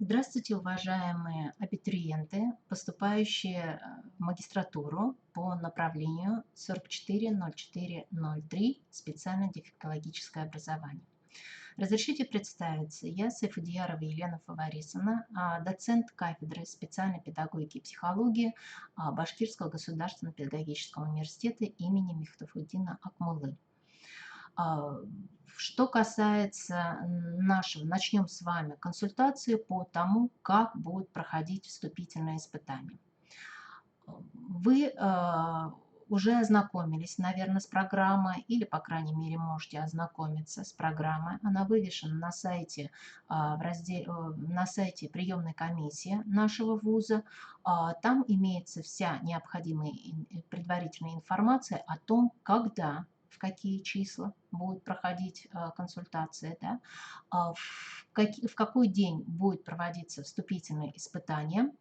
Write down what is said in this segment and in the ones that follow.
Здравствуйте, уважаемые абитуриенты, поступающие в магистратуру по направлению 440403 «Специальное дефектологическое образование». Разрешите представиться, я Сайфудиярова Елена Фаварисовна, доцент кафедры специальной педагогики и психологии Башкирского государственного педагогического университета имени Мифтахуддина Акмуллы. А, Что касается нашего, начнем с вами консультации по тому, как будут проходить вступительные испытания. Вы уже ознакомились, наверное, с программой, или, по крайней мере, можете ознакомиться с программой. Она вывешена на сайте, на сайте приемной комиссии нашего вуза. Там имеется вся необходимая предварительная информация о том, когда, в какие числа будут проходить консультации, да, в какой день будет проводиться вступительное испытание,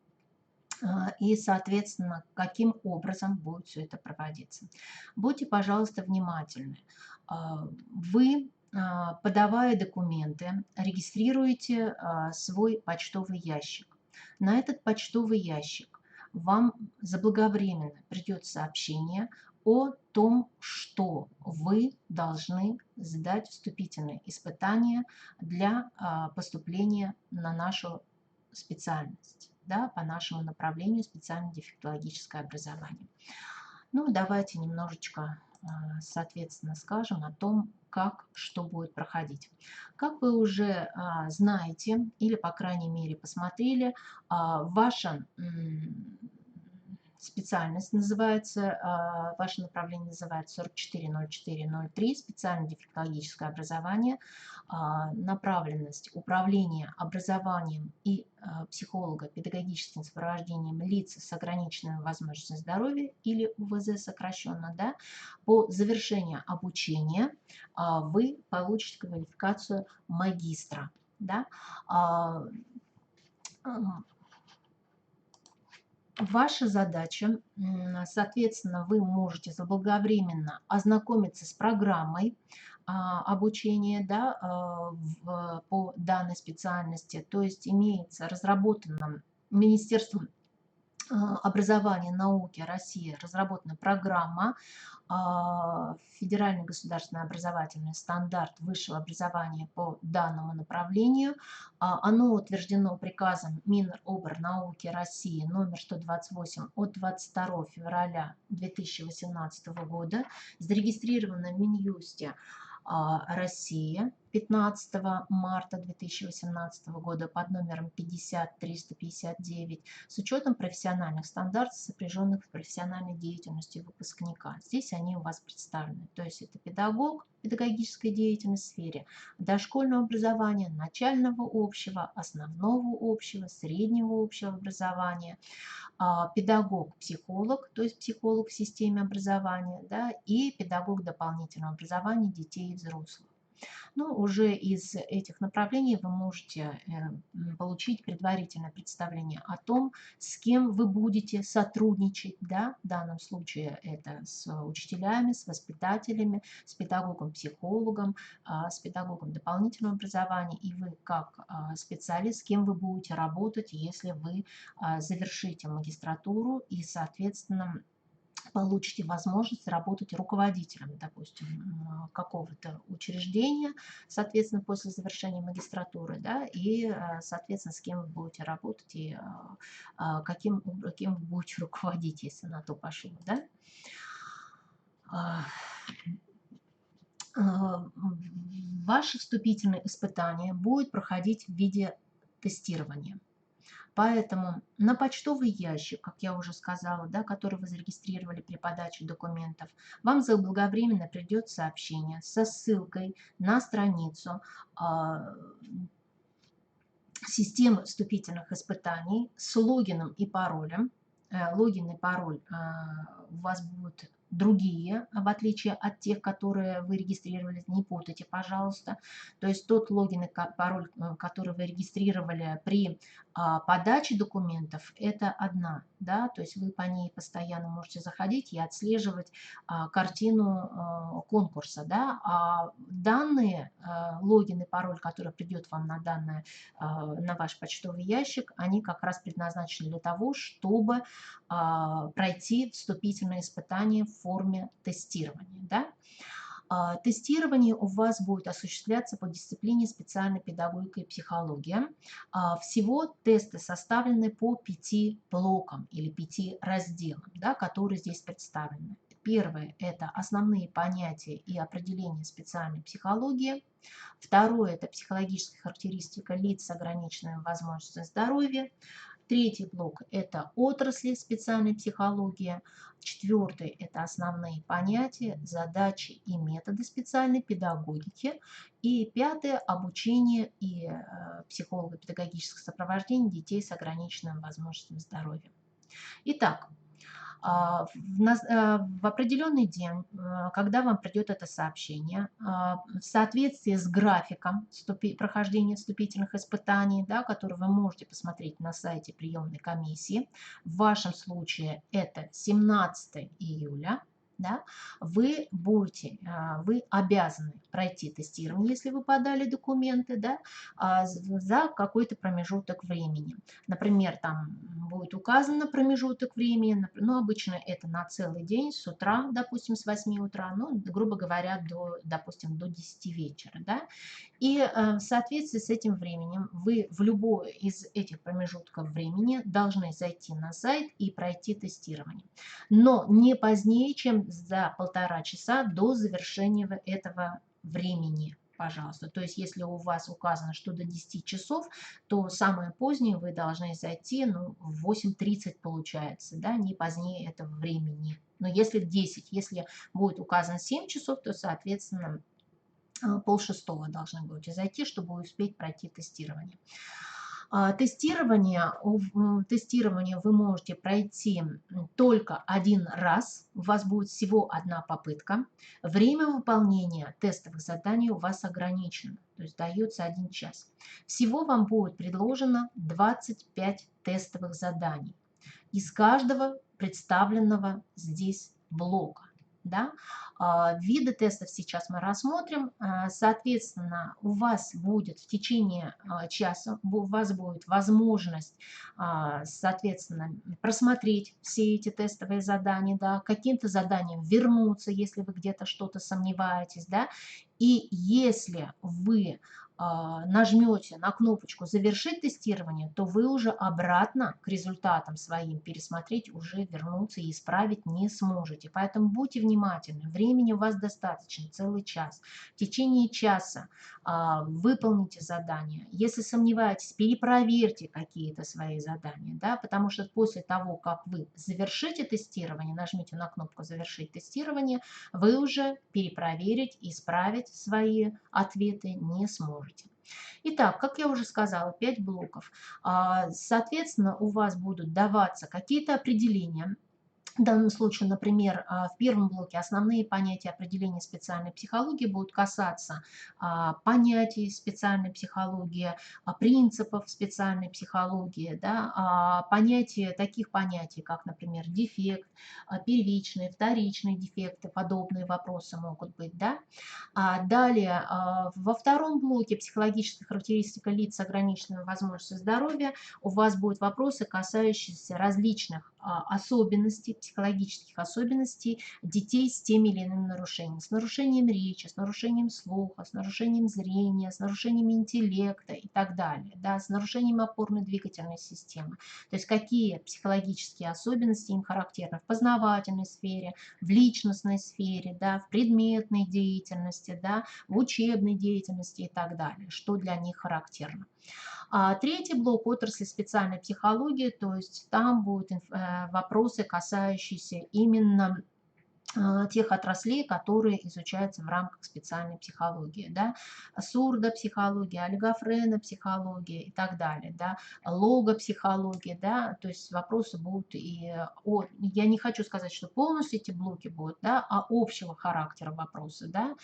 и, соответственно, каким образом будет все это проводиться. Будьте, пожалуйста, внимательны. Вы, подавая документы, регистрируете свой почтовый ящик. На этот почтовый ящик вам заблаговременно придет сообщение о том, что вы должны сдать вступительные испытания для поступления на нашу специальность, да, по нашему направлению специально-дефектологическое образование. Ну, давайте немножечко, соответственно, скажем о том, как что будет проходить. Как вы уже знаете, или, по крайней мере, посмотрели, ваша специальность называется, ваше направление называется 440403, специально-дефектологическое образование, направленность управления образованием и психолого-педагогическим сопровождением лиц с ограниченными возможностями здоровья, или УВЗ сокращенно, да. По завершению обучения вы получите квалификацию магистра, да. Ваша задача, соответственно, вы можете заблаговременно ознакомиться с программой обучения, да, по данной специальности. То есть имеется разработана Министерством образования и науки России разработана программа «Федеральный государственный образовательный стандарт высшего образования по данному направлению». Оно утверждено приказом Минобрнауки России номер 128 от 22 февраля 2018 года, зарегистрировано в Минюсте России 15 марта 2018 года под номером 50359 с учетом профессиональных стандартов, сопряженных с профессиональной деятельностью выпускника. Здесь они у вас представлены. То есть это педагог, педагогическая деятельность в сфере дошкольного образования, начального общего, основного общего, среднего общего образования, педагог-психолог, то есть психолог в системе образования, да, и педагог дополнительного образования детей и взрослых. Ну, уже из этих направлений вы можете получить предварительное представление о том, с кем вы будете сотрудничать, да, в данном случае это с учителями, с воспитателями, с педагогом-психологом, с педагогом дополнительного образования, и вы как специалист, с кем вы будете работать, если вы завершите магистратуру и, соответственно, получите возможность работать руководителем, допустим, какого-то учреждения, соответственно, после завершения магистратуры, да, и, соответственно, с кем вы будете работать и кем вы будете руководить, если на то пошло, да. Ваши вступительные испытания будут проходить в виде тестирования. Поэтому на почтовый ящик, как я уже сказала, да, который вы зарегистрировали при подаче документов, вам заблаговременно придет сообщение со ссылкой на страницу системы вступительных испытаний с логином и паролем. Логин и пароль у вас будут другие, в отличие от тех, которые вы регистрировали, не путайте, пожалуйста. То есть тот логин и пароль, который вы регистрировали при подаче документов, это одна, да, то есть вы по ней постоянно можете заходить и отслеживать картину конкурса, да, а данные, логин и пароль, который придет вам на данное, на ваш почтовый ящик, они как раз предназначены для того, чтобы пройти вступительное испытание в форме тестирования. Да? Тестирование у вас будет осуществляться по дисциплине специальной педагогика и психология. Всего тесты составлены по 5 блокам или 5 разделам, да, которые здесь представлены. Первое – это основные понятия и определения специальной психологии. Второе – это психологическая характеристика лиц с ограниченными возможностями здоровья. Третий блок – это отрасли специальной психологии. Четвертый – это основные понятия, задачи и методы специальной педагогики. И пятое – обучение и психолого-педагогическое сопровождение детей с ограниченными возможностями здоровья. Итак, в определенный день, когда вам придет это сообщение, в соответствии с графиком прохождения вступительных испытаний, да, который вы можете посмотреть на сайте приемной комиссии, в вашем случае это 17 июля, да, вы обязаны пройти тестирование, если вы подали документы, да, за какой-то промежуток времени. Например, там будет указано промежуток времени, но обычно это на целый день, с утра, допустим, с 8 утра, ну, грубо говоря, допустим, до 10 вечера. Да? И в соответствии с этим временем вы в любой из этих промежутков времени должны зайти на сайт и пройти тестирование. Но не позднее, чем за 1,5 часа до завершения этого времени. Пожалуйста. То есть, если у вас указано, что до 10 часов, то самое позднее вы должны зайти, ну, в 8:30 получается, да, не позднее этого времени. Но если 10, если будет указано 7 часов, то, соответственно, 5:30 должны будете зайти, чтобы успеть пройти тестирование. Тестирование вы можете пройти только один раз, у вас будет всего одна попытка. Время выполнения тестовых заданий у вас ограничено, то есть дается 1 час. Всего вам будет предложено 25 тестовых заданий из каждого представленного здесь блока. Да? Виды тестов сейчас мы рассмотрим. Соответственно, у вас будет в течение часа, у вас будет возможность, соответственно, просмотреть все эти тестовые задания, да, каким-то заданием вернуться, если вы где-то что-то сомневаетесь. Да? И если вы нажмете на кнопочку «Завершить тестирование», то вы уже обратно к результатам своим пересмотреть, уже вернуться и исправить не сможете. Поэтому будьте внимательны. Времени у вас достаточно, целый час. В течение часа выполните задание. Если сомневаетесь, перепроверьте какие-то свои задания, да, потому что после того, как вы завершите тестирование, нажмите на кнопку «Завершить тестирование», вы уже перепроверить и исправить свои ответы не сможете. Итак, как я уже сказала, 5 блоков. Соответственно, у вас будут даваться какие-то определения. В данном случае, например, в первом блоке основные понятия определения специальной психологии будут касаться понятий специальной психологии, принципов специальной психологии, да, таких понятий, как, например, дефект, первичные, вторичные дефекты, подобные вопросы могут быть. Да. Далее, во втором блоке психологическая характеристика лиц с ограниченными возможностями здоровья у вас будут вопросы, касающиеся различных особенностей, психологических особенностей детей с теми или иными нарушениями. С нарушением речи, с нарушением слуха, с нарушением зрения, с нарушением интеллекта и так далее. Да, с нарушением опорно-двигательной системы. То есть какие психологические особенности им характерны в познавательной сфере, в личностной сфере, да, в предметной деятельности, да, в учебной деятельности и так далее, что для них характерно. Третий блок – отрасли специальной психологии, то есть там будут вопросы, касающиеся именно тех отраслей, которые изучаются в рамках специальной психологии, да, сурдопсихология, олигофренопсихология и так далее, да, логопсихология, да, то есть вопросы будут я не хочу сказать, что полностью эти блоки будут, да, а общего характера вопросы, да,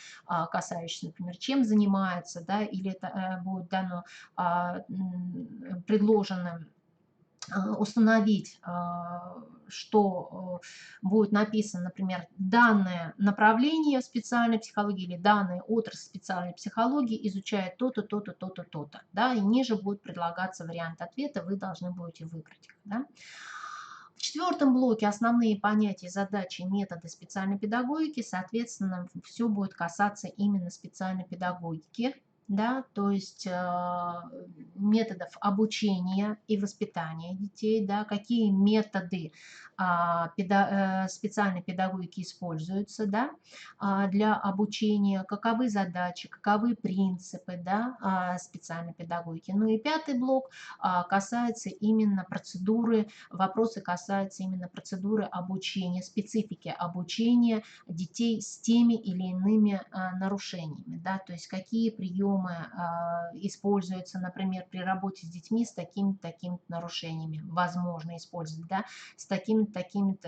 касающиеся, например, чем занимается, да, или это будет дано, предложено установить, что будет написано, например, данное направление в специальной психологии или данная отрасль специальной психологии изучает то-то, то-то, то-то, то-то, да, и ниже будет предлагаться вариант ответа, вы должны будете выбрать их, да. В четвертом блоке основные понятия, задачи, методы специальной педагогики, соответственно, все будет касаться именно специальной педагогики, да, то есть методов обучения и воспитания детей, да, какие методы специальной педагогики используются, да, для обучения, каковы задачи, каковы принципы, да, специальной педагогики. Ну и пятый блок касается именно процедуры, вопросы касаются именно процедуры обучения, специфики обучения детей с теми или иными нарушениями, да, то есть какие приемы используются, например, при работе с детьми с такими-то нарушениями, возможно использовать, да, с такими-то,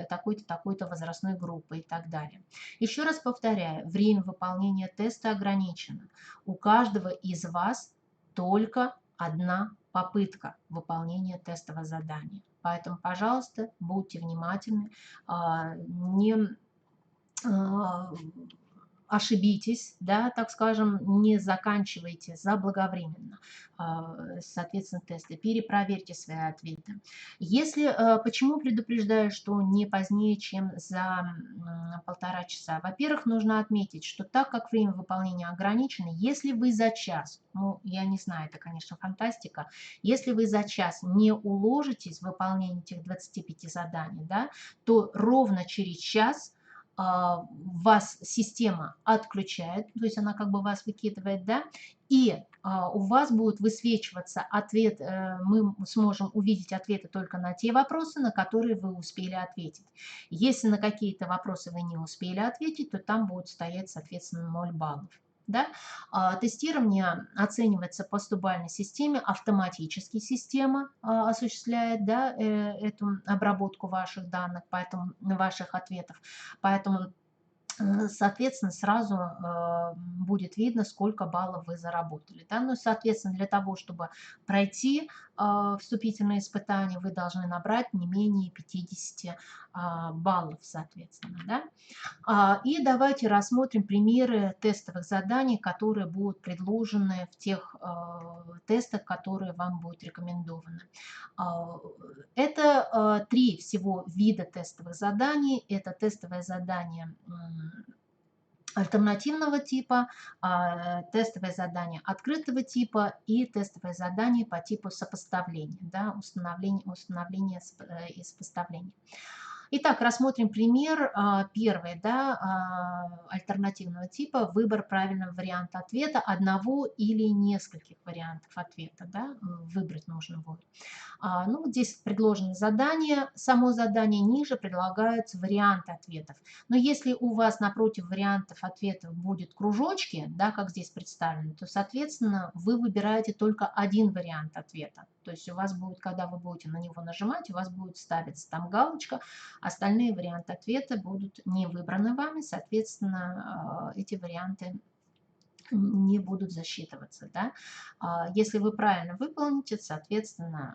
такой-то возрастной группой и так далее. Еще раз повторяю, время выполнения теста ограничено. У каждого из вас только одна попытка выполнения тестового задания. Поэтому, пожалуйста, будьте внимательны, не ошибитесь, да, так скажем, не заканчивайте заблаговременно, соответственно, тесты, перепроверьте свои ответы. Почему предупреждаю, что не позднее, чем за 1,5 часа? Во-первых, нужно отметить, что так как время выполнения ограничено, если вы за час, ну, я не знаю, это, конечно, фантастика, если вы за час не уложитесь в выполнение этих 25 заданий, да, то ровно через час вас система отключает, то есть она как бы вас выкидывает, да, и у вас будет высвечиваться ответ, мы сможем увидеть ответы только на те вопросы, на которые вы успели ответить. Если на какие-то вопросы вы не успели ответить, то там будет стоять, соответственно, 0 баллов. Да? Тестирование оценивается по 100-бальной системе, автоматически система осуществляет, да, эту обработку ваших данных, поэтому ваших ответов. Поэтому, соответственно, сразу будет видно, сколько баллов вы заработали. Да? Ну, соответственно, для того, чтобы пройти вступительные испытания, вы должны набрать не менее 50 баллов, соответственно. Да? И давайте рассмотрим примеры тестовых заданий, которые будут предложены в тех тестах, которые вам будут рекомендованы. Это 3 всего вида тестовых заданий. Это тестовое задание альтернативного типа, тестовое задание открытого типа и тестовое задание по типу сопоставления, да, установления и сопоставления. Итак, рассмотрим пример первый, да, альтернативного типа, выбор правильного варианта ответа, одного или нескольких вариантов ответа, да, выбрать нужно будет. Ну, здесь предложено задание, само задание, ниже предлагаются варианты ответов. Но если у вас напротив вариантов ответов будет кружочки, да, как здесь представлено, то, соответственно, вы выбираете только один вариант ответа. То есть у вас будет, когда вы будете на него нажимать, у вас будет ставиться там галочка, остальные варианты ответа будут не выбраны вами, соответственно, эти варианты не будут засчитываться. Да? Если вы правильно выполните, соответственно,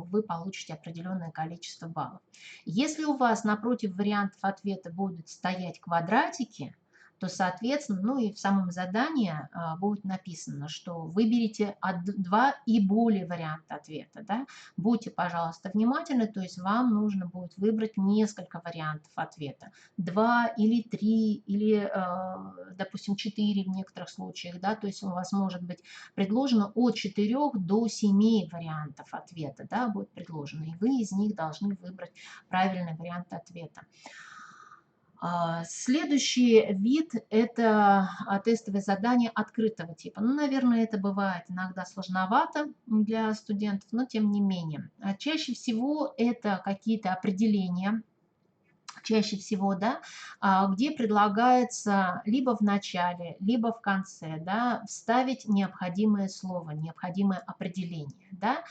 вы получите определенное количество баллов. Если у вас напротив вариантов ответа будут стоять квадратики, то, соответственно, ну и в самом задании будет написано, что выберите 2 и более варианта ответа. Да? Будьте, пожалуйста, внимательны, то есть вам нужно будет выбрать несколько вариантов ответа. 2 или 3, или, допустим, 4 в некоторых случаях. Да? То есть у вас может быть предложено от 4 до 7 вариантов ответа, да, будет предложено, и вы из них должны выбрать правильный вариант ответа. Следующий вид – это тестовые задания открытого типа. Ну, наверное, это бывает иногда сложновато для студентов, но тем не менее. Чаще всего это какие-то определения чаще всего, да, где предлагается либо в начале, либо в конце, да, вставить необходимое слово, необходимое определение, да.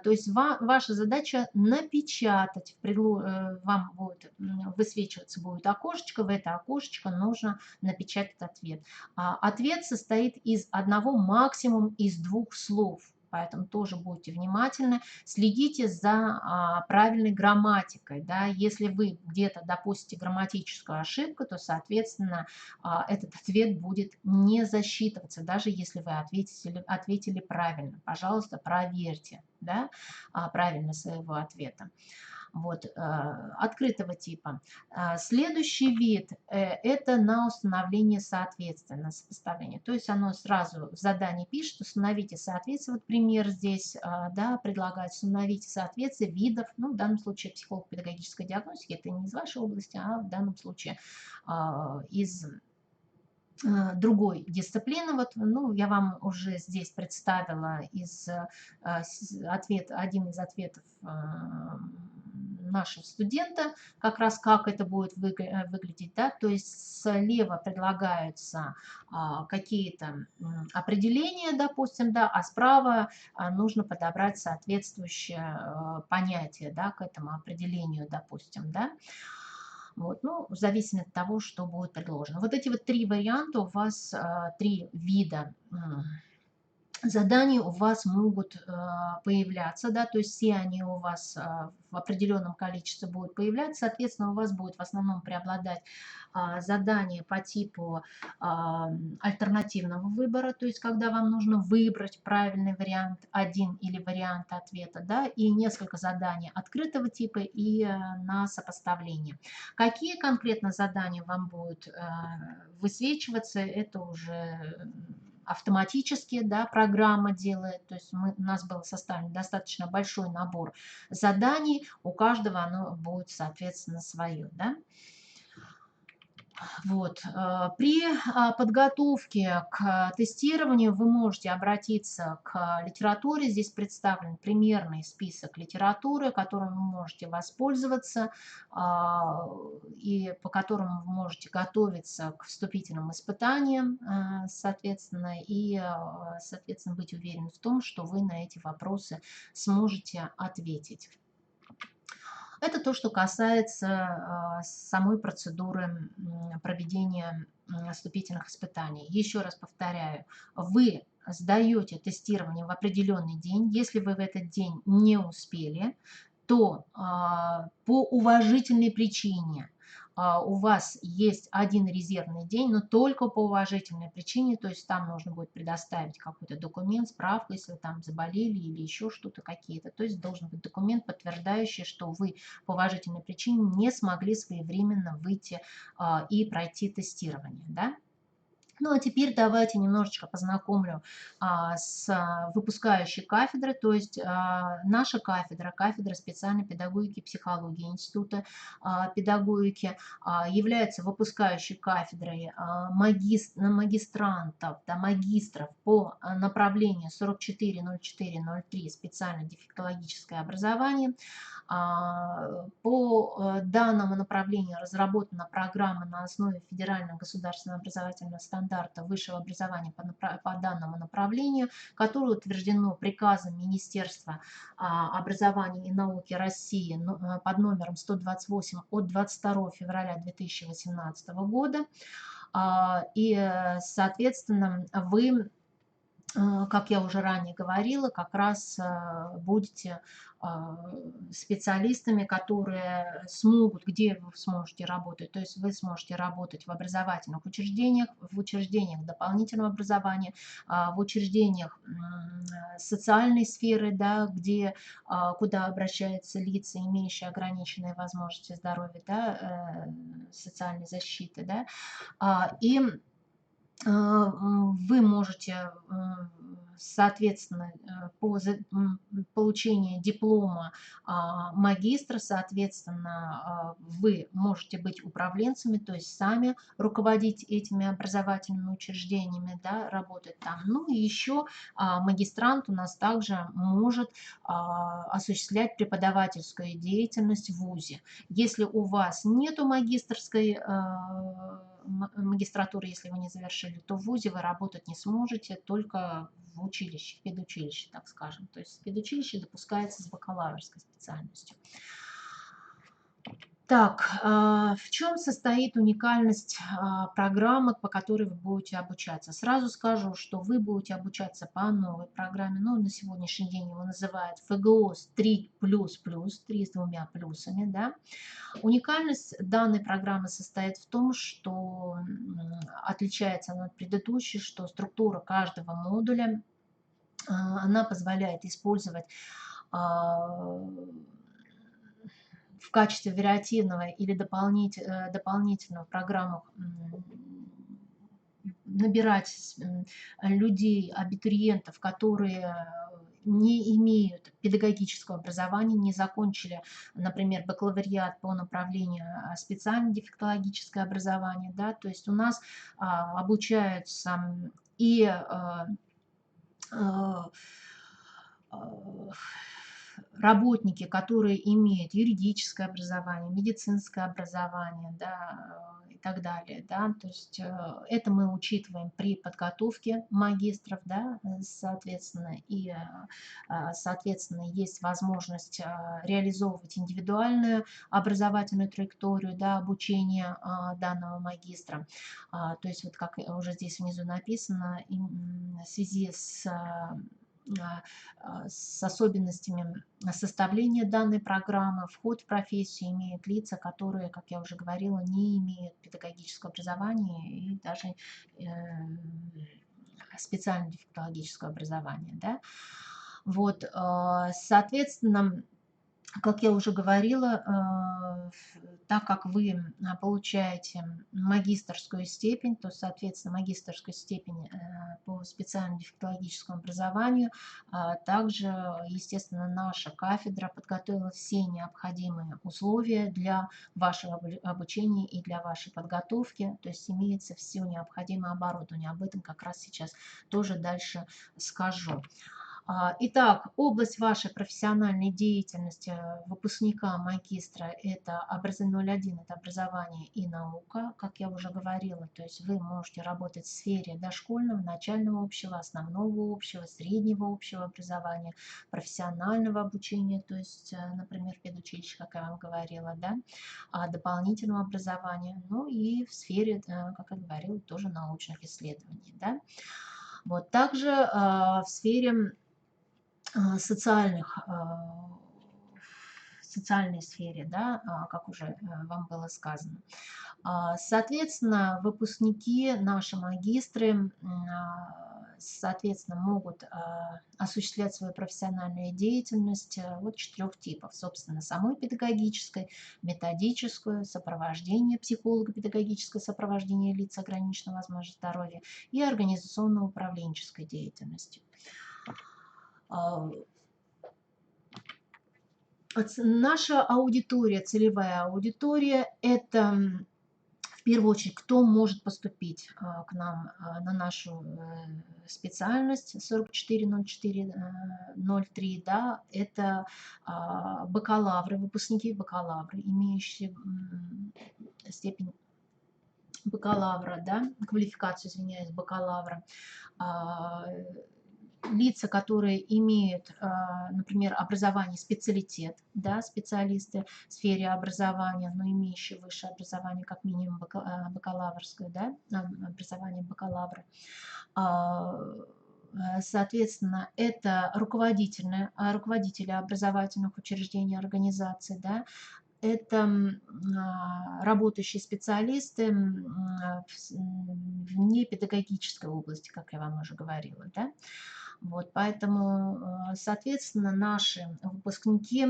То есть ваша задача напечатать, вам будет высвечиваться будет окошечко, в это окошечко нужно напечатать ответ. Ответ состоит из одного, максимум из двух слов. Поэтому тоже будьте внимательны, следите за правильной грамматикой. Да? Если вы где-то допустите грамматическую ошибку, то, соответственно, этот ответ будет не засчитываться, даже если вы ответили правильно. Пожалуйста, проверьте, да, правильность своего ответа. Вот, открытого типа. Следующий вид это на установление соответствия, на сопоставление. То есть оно сразу в задании пишет, установите соответствие. Вот пример здесь, да, предлагает установить соответствие видов, ну, в данном случае психолого-педагогической диагностики, это не из вашей области, а в данном случае из другой дисциплины. Вот, ну, я вам уже здесь представила один из ответов нашего студента, как раз как это будет выглядеть, да, то есть слева предлагаются какие-то определения, допустим, да, а справа нужно подобрать соответствующее понятие, да, к этому определению, допустим, да. Вот, ну, в зависимости от того, что будет предложено. Вот эти вот три варианта у вас, три вида заданий у вас могут появляться, да, то есть все они у вас в определенном количестве будут появляться, соответственно, у вас будет в основном преобладать задания по типу альтернативного выбора, то есть когда вам нужно выбрать правильный вариант, один или вариант ответа, да, и несколько заданий открытого типа и на сопоставление. Какие конкретно задания вам будут высвечиваться, это уже автоматически, да, программа делает, то есть у нас был составлен достаточно большой набор заданий, у каждого оно будет, соответственно, свое, да. Вот. При подготовке к тестированию вы можете обратиться к литературе. Здесь представлен примерный список литературы, которым вы можете воспользоваться и по которому вы можете готовиться к вступительным испытаниям, соответственно, и, соответственно, быть уверены в том, что вы на эти вопросы сможете ответить. Это то, что касается самой процедуры проведения вступительных испытаний. Еще раз повторяю, вы сдаете тестирование в определенный день. Если вы в этот день не успели, то по уважительной причине у вас есть один резервный день, но только по уважительной причине, то есть там нужно будет предоставить какой-то документ, справку, если вы там заболели или еще что-то какие-то. То есть должен быть документ, подтверждающий, что вы по уважительной причине не смогли своевременно выйти и пройти тестирование, да? Ну, а теперь давайте немножечко познакомлю с выпускающей кафедрой, то есть наша кафедра, кафедра специальной педагогики и психологии Института педагогики, является выпускающей кафедрой магистрантов, да, магистров по направлению 440403 специальное дефектологическое образование. По данному направлению разработана программа на основе федерального государственного образовательного стандарта высшего образования по данному направлению, которое утверждено приказом Министерства образования и науки России под номером 128 от 22 февраля 2018 года. И, соответственно, вы, как я уже ранее говорила, как раз будете специалистами, которые смогут, где вы сможете работать, то есть вы сможете работать в образовательных учреждениях, в учреждениях дополнительного образования, в учреждениях социальной сферы, да, куда обращаются лица, имеющие ограниченные возможности здоровья, да, социальной защиты, да, и вы можете соответственно, получению диплома магистра, соответственно, вы можете быть управленцами, то есть сами руководить этими образовательными учреждениями, да, работать там. Ну и еще магистрант у нас также может осуществлять преподавательскую деятельность в ВУЗе. Если у вас нету магистрской магистратуры, если вы не завершили, то в ВУЗе вы работать не сможете, только в училище, в педучилище, так скажем. То есть педучилище допускается с бакалаврской специальностью. Так, в чем состоит уникальность программы, по которой вы будете обучаться? Сразу скажу, что вы будете обучаться по новой программе, но на сегодняшний день его называют ФГОС 3++, 3 с 2 плюсами, да. Уникальность данной программы состоит в том, что отличается она от предыдущей, что структура каждого модуля, она позволяет использовать в качестве вариативного или дополнительного программу набирать людей, абитуриентов, которые не имеют педагогического образования, не закончили, например, бакалавриат по направлению специально-дефектологическое образование, да, то есть у нас обучаются и работники, которые имеют юридическое образование, медицинское образование, да, и так далее, да, то есть это мы учитываем при подготовке магистров, да, соответственно, и, соответственно, есть возможность реализовывать индивидуальную образовательную траекторию, да, обучения данного магистра, то есть вот как уже здесь внизу написано, в связи с особенностями составления данной программы, вход в профессию имеют лица, которые, как я уже говорила, не имеют педагогического образования и даже специально-дефектологического образования. Да? Вот, соответственно, как я уже говорила, так как вы получаете магистерскую степень, то, соответственно, магистерскую степень по специально-дефектологическому образованию, также, естественно, наша кафедра подготовила все необходимые условия для вашего обучения и для вашей подготовки, то есть имеется все необходимое оборудование. Об этом как раз сейчас тоже дальше скажу. Итак, область вашей профессиональной деятельности выпускника магистра – это образование 01, это образование и наука, как я уже говорила, то есть вы можете работать в сфере дошкольного, начального общего, основного общего, среднего общего образования, профессионального обучения, то есть, например, педучилище, как я вам говорила, да, дополнительного образования, ну и в сфере, как я говорила, тоже научных исследований, да. Вот также в сфере социальной сфере, да, как уже вам было сказано. Соответственно, выпускники, наши магистры, соответственно, могут осуществлять свою профессиональную деятельность вот 4 типов. Собственно, самой педагогической, методическую, сопровождение, психолого-педагогическое сопровождение лиц с ограниченной возможностью здоровья и организационно-управленческой деятельностью. Наша аудитория, целевая аудитория, это в первую очередь, кто может поступить к нам на нашу специальность 440403, да, это бакалавры, выпускники бакалавры, имеющие степень бакалавра, да, квалификацию, извиняюсь, бакалавра, лица, которые имеют, например, образование специалитет, да, специалисты в сфере образования, но имеющие высшее образование, как минимум бакалаврское, да, образование бакалавра. Соответственно, это руководители образовательных учреждений, организаций, да, это работающие специалисты в непедагогической области, как я вам уже говорила, да. Вот, поэтому, соответственно, наши выпускники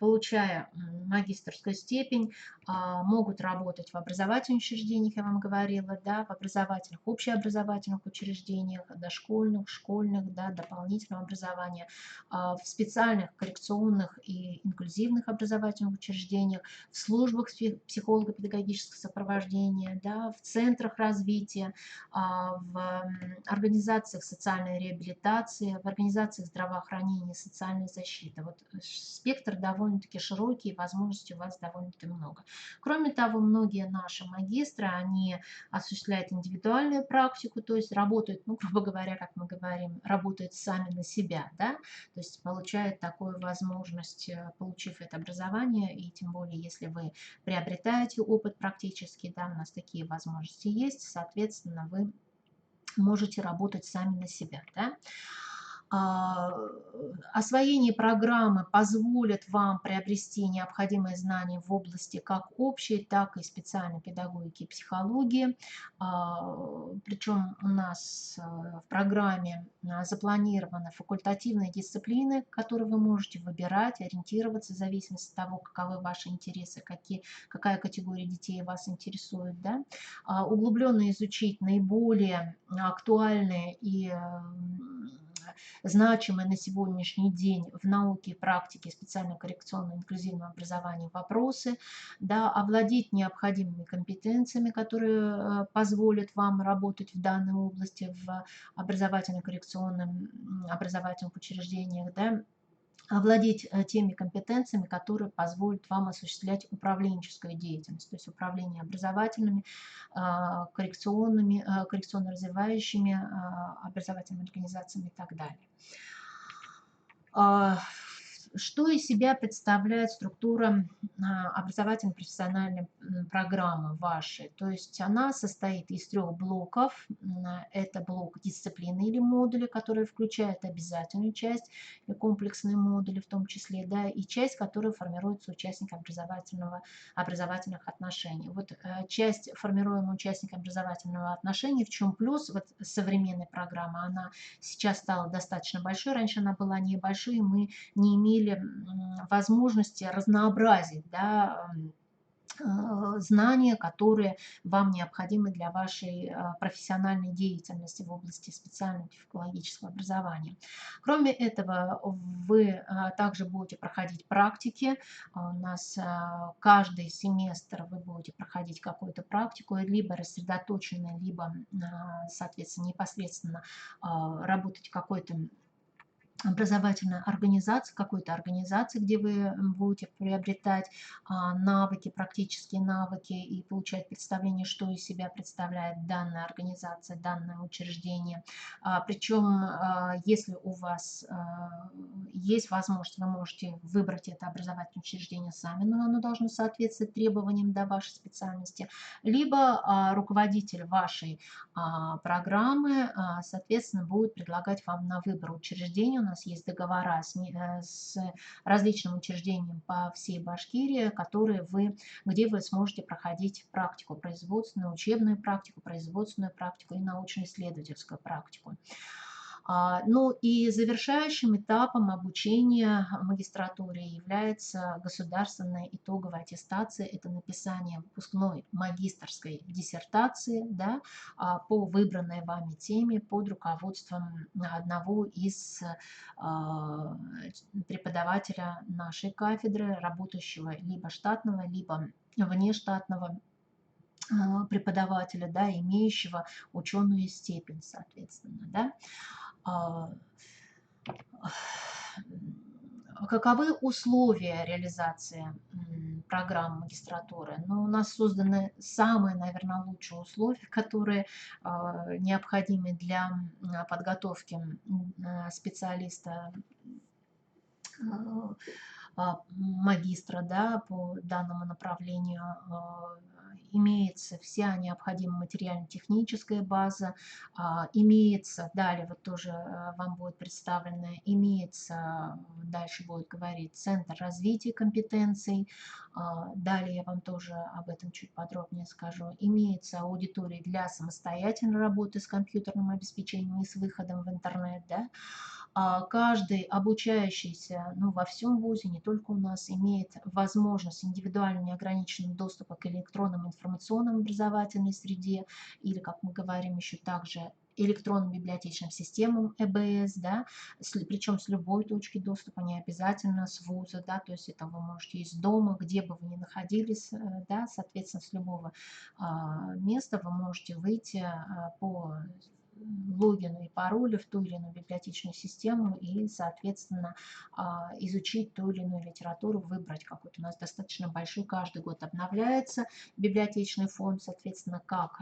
получая магистерскую степень, могут работать в образовательных учреждениях, я вам говорила, да, в образовательных, общеобразовательных учреждениях, дошкольных, школьных, да, дополнительного образования, в специальных коррекционных и инклюзивных образовательных учреждениях, в службах психолого-педагогического сопровождения, да, в центрах развития, в организациях социальной реабилитации, в организациях здравоохранения и социальной защиты. Вот спектр довольно-таки широкий, возможностей у вас довольно-таки много. Кроме того, многие наши магистры, они осуществляют индивидуальную практику, то есть работают, ну, грубо говоря, как мы говорим, работают сами на себя, да, то есть получают такую возможность, получив это образование, и тем более, если вы приобретаете опыт практически, да, у нас такие возможности есть, соответственно, вы можете работать сами на себя, да. Освоение программы позволит вам приобрести необходимые знания в области как общей, так и специальной педагогики и психологии. Причем у нас в программе запланированы факультативные дисциплины, которые вы можете выбирать, ориентироваться в зависимости от того, каковы ваши интересы, какая категория детей вас интересует. Да? Углубленно изучить наиболее актуальные и значимые на сегодняшний день в науке и практике специально-коррекционного инклюзивного образования вопросы, да, овладеть необходимыми компетенциями, которые позволят вам работать в данной области в образовательно-коррекционном образовательных учреждениях, да, овладеть теми компетенциями, которые позволят вам осуществлять управленческую деятельность, то есть управление образовательными, коррекционно-развивающими образовательными организациями и так далее. Что из себя представляет структура образовательно-профессиональной программы вашей? То есть она состоит из 3 блоков. Это блок дисциплины или модули, которые включают обязательную часть и комплексные модули в том числе, да, и часть, которая формируется участником образовательных отношений. Вот часть, формируемая участником образовательного отношения, в чем плюс вот современной программы, она сейчас стала достаточно большой, раньше она была небольшой, мы не имели возможности разнообразить, да, знания, которые вам необходимы для вашей профессиональной деятельности в области специального психологического образования. Кроме этого, вы также будете проходить практики. У нас каждый семестр вы будете проходить какую-то практику, либо рассредоточенно, либо, соответственно, непосредственно работать в какой-то образовательной организации, какой-то организации, где вы будете приобретать навыки, практические навыки и получать представление, что из себя представляет данная организация, данное учреждение. Причем, если у вас есть возможность, вы можете выбрать это образовательное учреждение сами, но оно должно соответствовать требованиям до вашей специальности, либо руководитель вашей программы, соответственно, будет предлагать вам на выбор учреждения. У нас есть договора с различными учреждениями по всей Башкирии, где вы сможете проходить практику производственную, учебную практику, производственную практику и научно-исследовательскую практику. Ну и завершающим этапом обучения в магистратуре является государственная итоговая аттестация. Это написание выпускной магистерской диссертации, да, по выбранной вами теме под руководством одного из преподавателя нашей кафедры, работающего либо штатного, либо внештатного преподавателя, да, имеющего ученую степень, соответственно. Да. Каковы условия реализации программы магистратуры? Ну, у нас созданы самые, наверное, лучшие условия, которые необходимы для подготовки специалиста магистра, да, по данному направлению. Имеется вся необходимая материально-техническая база, имеется, далее вот тоже вам будет представлено, имеется, дальше будет говорить, Центр развития компетенций, далее я вам тоже об этом чуть подробнее скажу, имеется аудитория для самостоятельной работы с компьютерным обеспечением и с выходом в интернет, да, Каждый обучающийся, ну, во всем вузе, не только у нас, имеет возможность индивидуально неограниченного доступа к электронным информационным образовательной среде, или, как мы говорим еще также, электронным библиотечным системам ЭБС, да, причем с любой точки доступа, не обязательно с вуза, да, то есть это вы можете из дома, где бы вы ни находились, да, соответственно, с любого места вы можете выйти по логину и паролю в ту или иную библиотечную систему и, соответственно, изучить ту или иную литературу, выбрать какой-то. У нас достаточно большой, каждый год обновляется библиотечный фонд, соответственно, как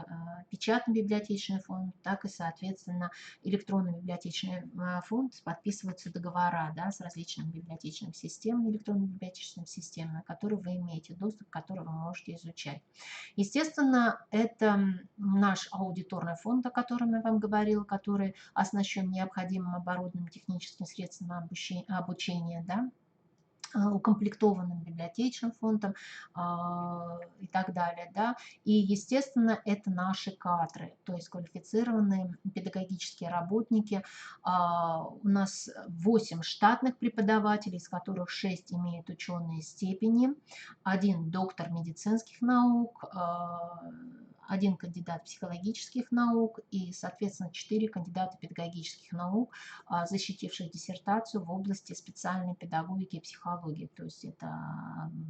печатный библиотечный фонд, так и, соответственно, электронный библиотечный фонд, подписываются договора, да, с различными библиотечными системами, электронными библиотечными системами, на которые вы имеете доступ, которые вы можете изучать. Естественно, это наш аудиторный фонд, о котором я вам говорила, который оснащен необходимым оборудованием, техническим средством обучения, да, укомплектованным библиотечным фондом и так далее. Да. И, естественно, это наши кадры, то есть квалифицированные педагогические работники. У нас 8 штатных преподавателей, из которых 6 имеют ученые степени, 1 доктор медицинских наук, 1 кандидат психологических наук и, соответственно, 4 кандидата педагогических наук, защитивших диссертацию в области специальной педагогики и психологии. То есть это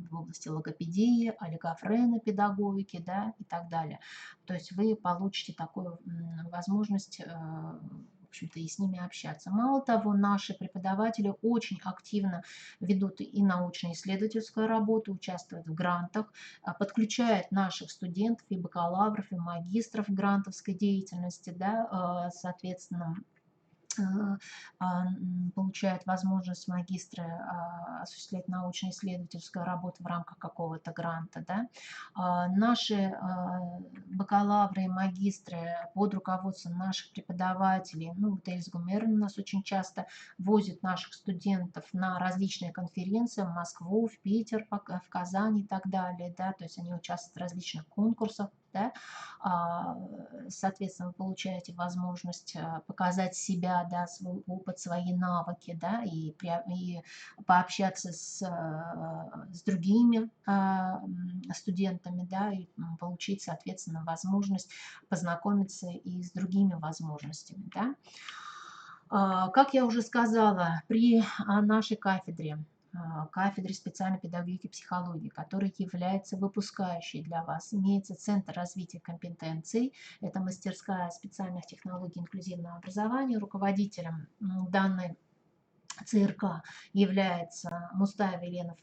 в области логопедии, олигофренопедагогики, да, и так далее. То есть вы получите такую возможность в общем-то, и с ними общаться. Мало того, наши преподаватели очень активно ведут и научно-исследовательскую работу, участвуют в грантах, подключают наших студентов и бакалавров, и магистров к грантовской деятельности, да, соответственно, получают возможность магистры осуществлять научно-исследовательскую работу в рамках какого-то гранта. Да. Наши бакалавры и магистры под руководством наших преподавателей, ну, вот Эльза Гумерна у нас очень часто возит наших студентов на различные конференции в Москву, в Питер, в Казань и так далее. Да. То есть они участвуют в различных конкурсах. Да. Соответственно, вы получаете возможность показать себя, да, свой опыт, свои навыки, да, и пообщаться с другими студентами, да, и получить, соответственно, возможность познакомиться и с другими возможностями. Да. Как я уже сказала, при нашей кафедре специальной педагогики и психологии, которая является выпускающей для вас. Имеется Центр развития компетенций, это мастерская специальных технологий инклюзивного образования. Руководителем данной ЦРК является Мустаева Елена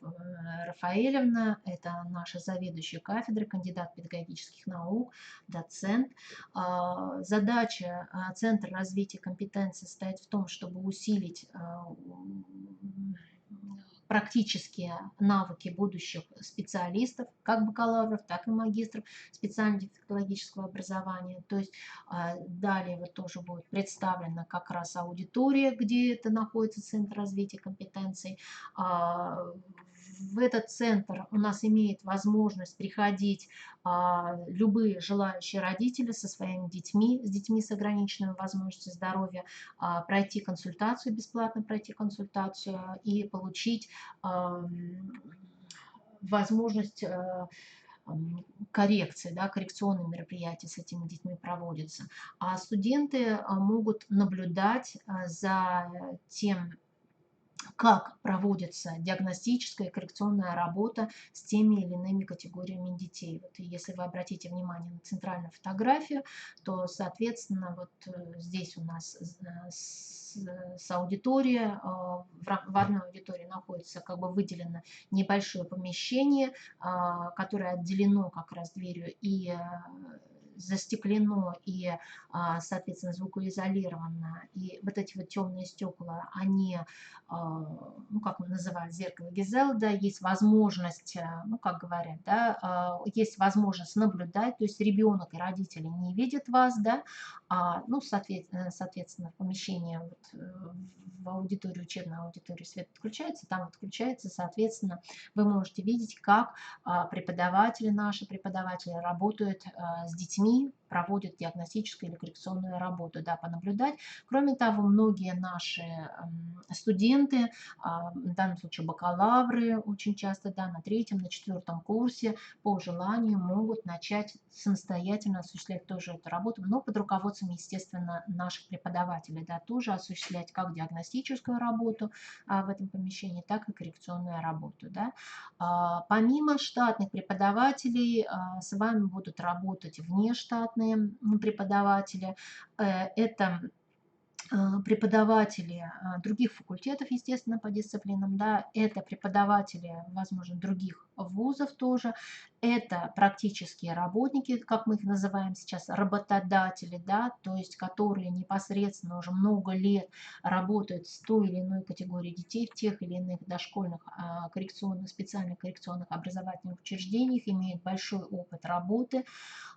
Рафаэлевна, это наша заведующая кафедры, кандидат педагогических наук, доцент. Задача Центра развития компетенций состоит в том, чтобы усилить практические навыки будущих специалистов, как бакалавров, так и магистров специально-технологического образования. То есть далее вот тоже будет представлена как раз аудитория, где это находится Центр развития компетенций. В этот центр у нас имеет возможность приходить любые желающие родители со своими детьми, с детьми с ограниченными возможностями здоровья, пройти консультацию, бесплатно пройти консультацию и получить возможность коррекции, да, коррекционные мероприятия с этими детьми проводятся. А студенты могут наблюдать за тем, как проводится диагностическая и коррекционная работа с теми или иными категориями детей. Вот, и если вы обратите внимание на центральную фотографию, то, соответственно, вот здесь у нас с аудитория, в одной аудитории находится как бы выделено небольшое помещение, которое отделено как раз дверью и застеклено и, соответственно, звукоизолировано. И вот эти вот темные стекла, они, ну, как мы называем, зеркало Гизелда, есть возможность, ну, как говорят, да, есть возможность наблюдать, то есть ребенок и родители не видят вас, да, ну, соответственно, в помещении, вот, в аудитории, учебной аудитории свет отключается, там отключается, соответственно, вы можете видеть, как наши преподаватели работают с детьми, проводят диагностическую или коррекционную работу, да, понаблюдать. Кроме того, многие наши студенты, в данном случае бакалавры, очень часто, да, на третьем, на четвертом курсе по желанию могут начать самостоятельно осуществлять тоже эту работу, но под руководством, естественно, наших преподавателей, да, тоже осуществлять как диагностическую работу в этом помещении, так и коррекционную работу, да. Помимо штатных преподавателей с вами будут работать внештатные преподаватели. Это преподаватели других факультетов, естественно, по дисциплинам, да, это преподаватели, возможно, других вузов тоже, это практические работники, как мы их называем сейчас, работодатели, да, то есть которые непосредственно уже много лет работают с той или иной категорией детей в тех или иных дошкольных коррекционных, специальных коррекционных образовательных учреждениях, имеют большой опыт работы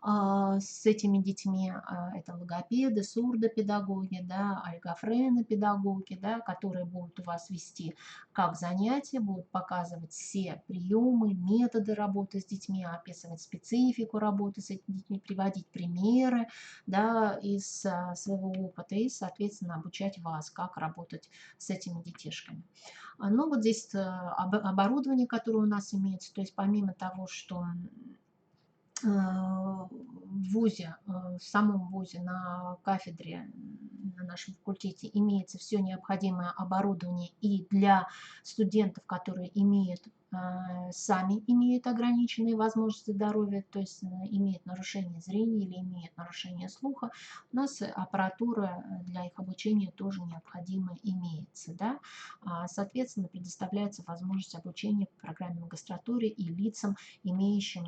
с этими детьми. Это логопеды, сурдопедагоги, да, альгофренопедагоги, да, которые будут у вас вести как занятия, будут показывать все приемы, методы работы с детьми, описывать специфику работы с этими детьми, приводить примеры, да, из своего опыта и, соответственно, обучать вас, как работать с этими детишками. Ну, вот здесь оборудование, которое у нас имеется, то есть помимо того, что в ВУЗе, в самом ВУЗе на кафедре, на нашем факультете имеется все необходимое оборудование и для студентов, которые сами имеют ограниченные возможности здоровья, то есть имеют нарушение зрения или имеют нарушение слуха, у нас аппаратура для их обучения тоже необходимо имеется. Да? Соответственно, предоставляется возможность обучения по программе магистратуры и лицам, имеющим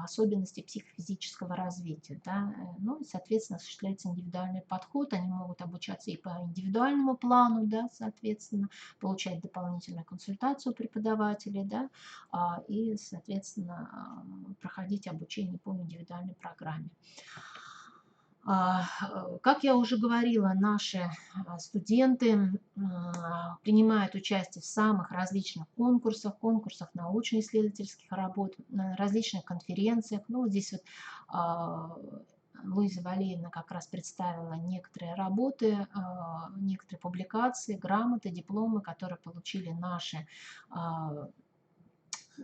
особенности психофизического развития. Да? Ну и, соответственно, осуществляется индивидуальный подход. Они могут обучаться и по индивидуальному плану, да, соответственно, получать дополнительную консультацию преподавателей, да, и, соответственно, проходить обучение по индивидуальной программе. Как я уже говорила, наши студенты принимают участие в самых различных конкурсах научно-исследовательских работ, на различных конференциях. Ну, вот здесь вот Луиза Валеевна как раз представила некоторые работы, некоторые публикации, грамоты, дипломы, которые получили наши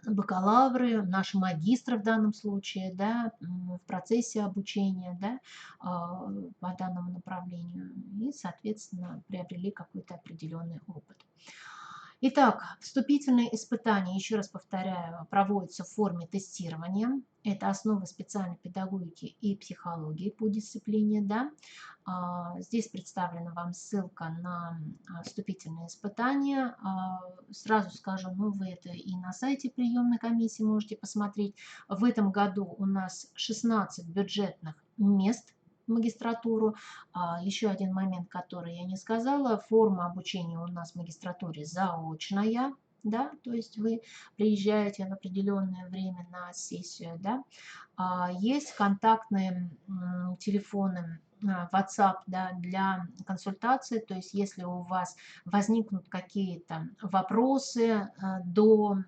бакалавры, наши магистры в данном случае, да, в процессе обучения, да, по данному направлению и, соответственно, приобрели какой-то определенный опыт. Итак, вступительные испытания, еще раз повторяю, проводятся в форме тестирования. Это основа специальной педагогики и психологии по дисциплине. Да? Здесь представлена вам ссылка на вступительные испытания. Сразу скажу, ну вы это и на сайте приемной комиссии можете посмотреть. В этом году у нас 16 бюджетных мест в магистратуру. Еще один момент, который я не сказала, форма обучения у нас в магистратуре заочная, да, то есть вы приезжаете в определенное время на сессию, да. Есть контактные телефоны WhatsApp, да, для консультации, то есть если у вас возникнут какие-то вопросы до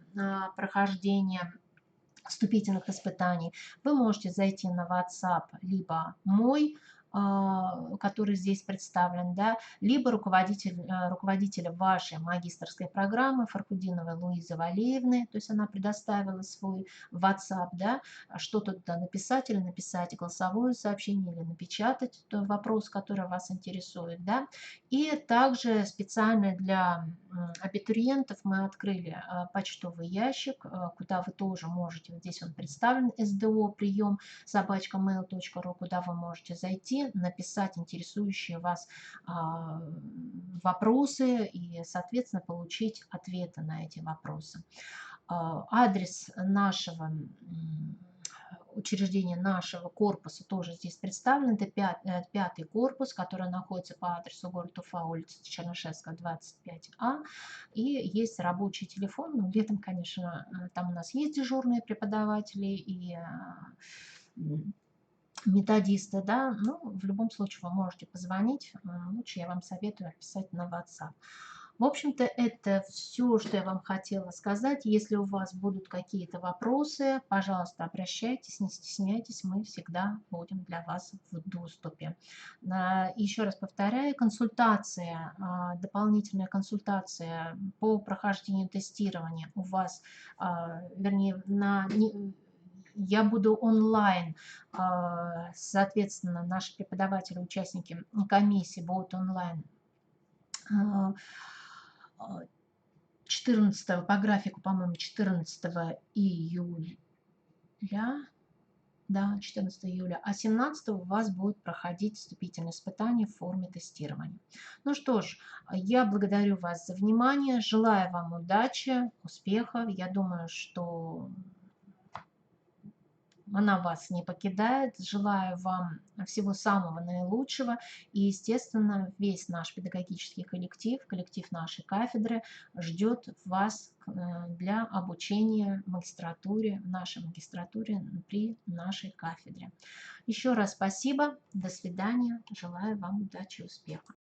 прохождения вступительных испытаний, вы можете зайти на WhatsApp либо мой, который здесь представлен, да, либо руководителя вашей магистерской программы Фархудиновой Луизы Валеевны, то есть она предоставила свой WhatsApp, да, что-то туда написать или написать голосовое сообщение или напечатать вопрос, который вас интересует, да. И также специально для абитуриентов мы открыли почтовый ящик, куда вы тоже можете, вот здесь он представлен, СДО прием @mail.ru, куда вы можете зайти, написать интересующие вас вопросы и, соответственно, получить ответы на эти вопросы. Адрес нашего учреждения, нашего корпуса тоже здесь представлен. Это пятый корпус, который находится по адресу город Уфа, улица Чернышевская, 25А. И есть рабочий телефон. Ну, летом, конечно, там у нас есть дежурные преподаватели и методисты, да, ну, в любом случае вы можете позвонить, лучше я вам советую писать на WhatsApp. В общем-то, это все, что я вам хотела сказать. Если у вас будут какие-то вопросы, пожалуйста, обращайтесь, не стесняйтесь, мы всегда будем для вас в доступе. Еще раз повторяю, консультация, дополнительная консультация по прохождению тестирования у вас, вернее, я буду онлайн, соответственно, наши преподаватели, участники комиссии будут онлайн 14 по графику, по-моему, 14 июля, да, 14 июля, а 17 у вас будет проходить вступительное испытание в форме тестирования. Ну что ж, я благодарю вас за внимание, желаю вам удачи, успехов. Я думаю, что она вас не покидает. Желаю вам всего самого наилучшего. И, естественно, весь наш педагогический коллектив, коллектив нашей кафедры ждет вас для обучения в магистратуре, в нашей магистратуре при нашей кафедре. Еще раз спасибо. До свидания. Желаю вам удачи и успеха.